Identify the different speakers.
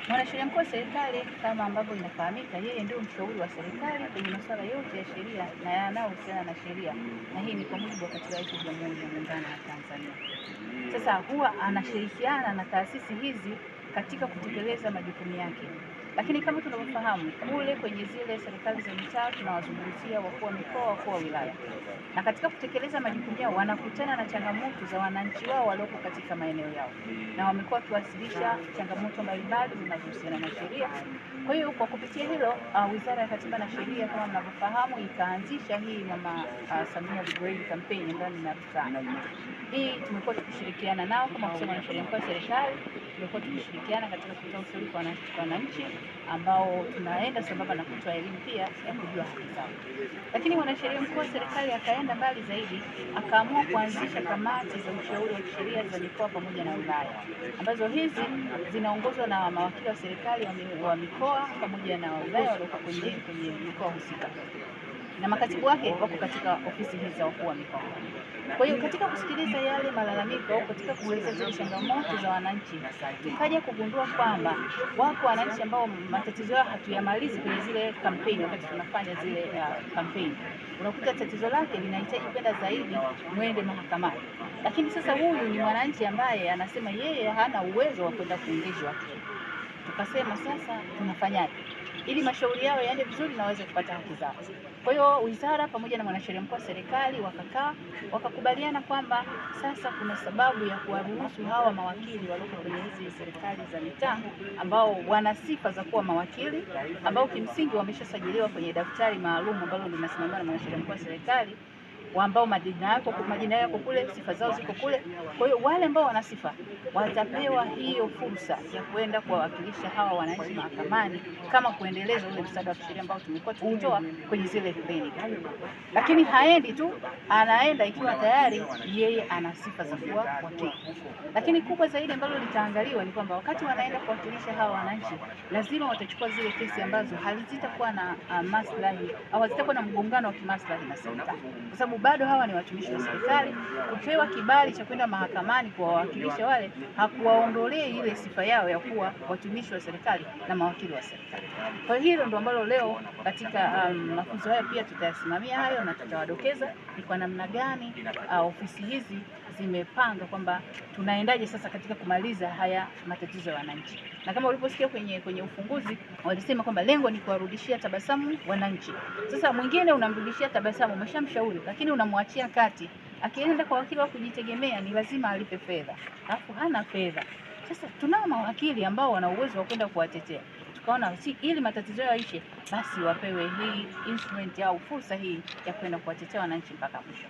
Speaker 1: Mwanasheria mkuu wa serikali kama ambavyo inafahamika, yeye ndio mshauri wa serikali kwenye masuala yote ya sheria na yanayohusiana na sheria, na hii ni kwa mujibu wa Katiba yetu ya Jamhuri ya Muungano wa Tanzania. Sasa huwa anashirikiana na taasisi hizi katika kutekeleza majukumu yake. Lakini kama tunavyofahamu, kule kwenye zile serikali za mitaa tunawazungumzia wakuu wa mikoa, wakuu wa wilaya, na katika kutekeleza majukumu yao wanakutana na changamoto za wananchi wao walioko katika maeneo yao, na wamekuwa wakiwasilisha changamoto mbalimbali zinazohusiana na sheria. Kwa hiyo kwa kupitia hilo, Wizara ya Katiba na Sheria kama mnavyofahamu ikaanzisha hii Mama Samia Legal Aid Campaign ambayo ni Narusana. Hii tumekuwa tukishirikiana nao kama kusema mwanasheria mkuu wa serikali, tumekuwa tukishirikiana katika kutoa ushauri kwa wananchi ambao tunaenda sambamba na kutoa elimu pia ya kujua haki zao. Lakini mwanasheria mkuu wa serikali akaenda mbali zaidi, akaamua kuanzisha kamati za ushauri wa kisheria za mikoa pamoja na wilaya, ambazo hizi zinaongozwa na mawakili wa serikali wa mikoa pamoja na wilaya walioko kwenye mikoa husika, na makatibu wake wako katika ofisi hizi za wakuu wa mikoa. Kwa hiyo katika kusikiliza yale malalamiko au katika kueleza zile changamoto za wananchi, tukaja kugundua kwamba wako wananchi ambao matatizo yao hatuyamalizi kwenye zile kampeni. Wakati tunafanya zile kampeni, unakuta tatizo lake linahitaji kwenda zaidi, mwende mahakamani. Lakini sasa huyu ni mwananchi ambaye anasema yeye hana uwezo wa kwenda kuingizwa. Tukasema sasa tunafanyaje ili mashauri yao yaende vizuri na waweze kupata haki zao. Kwa hiyo wizara pamoja na mwanasheria mkuu wa serikali wakakaa wakakubaliana kwamba sasa kuna sababu ya kuwaruhusu hawa mawakili walioko kwenye hizi serikali za mitaa ambao wana sifa za kuwa mawakili, ambao kimsingi wameshasajiliwa kwenye daftari maalum ambalo linasimamiwa na mwanasheria mkuu wa serikali, ambao majina yako kule, sifa zao ziko kule. Kwa hiyo wale ambao wana sifa watapewa hiyo fursa ya kwenda kuwawakilisha hawa wananchi mahakamani kama kuendeleza ule msaada wa kisheria ambao tumekuwa tukitoa kwenye zile kliniki. Lakini haendi tu, anaenda ikiwa tayari yeye ana sifa za kuwa wakili. Lakini kubwa zaidi ambalo litaangaliwa ni kwamba wakati wanaenda kuwakilisha hawa wananchi, lazima watachukua zile kesi ambazo hazitakuwa na maslahi au hazitakuwa na mgongano wa kimaslahi na serikali, kwa sababu bado hawa ni watumishi wa serikali. Kupewa kibali cha kwenda mahakamani kuwawakilisha wale hakuwaondolee ile sifa yao ya kuwa watumishi wa serikali na mawakili wa serikali. Kwa hilo ndio ambalo leo katika mafunzo haya pia tutayasimamia hayo na tutawadokeza ni kwa namna gani ofisi hizi zimepanga kwamba tunaendaje sasa katika kumaliza haya matatizo ya wananchi. Na kama uliposikia kwenye ufunguzi walisema kwamba lengo ni kuwarudishia tabasamu wananchi. Sasa mwingine unamrudishia tabasamu, umeshamshauri lakini unamwachia kati, akienda kwa wakili wa kujitegemea ni lazima alipe fedha, alafu hana fedha. Sasa tunao mawakili ambao wana uwezo wa kwenda kuwatetea. Tukaona ili matatizo yao yaishe, basi wapewe hii instrument au fursa hii ya kwenda kuwatetea wananchi mpaka mwisho.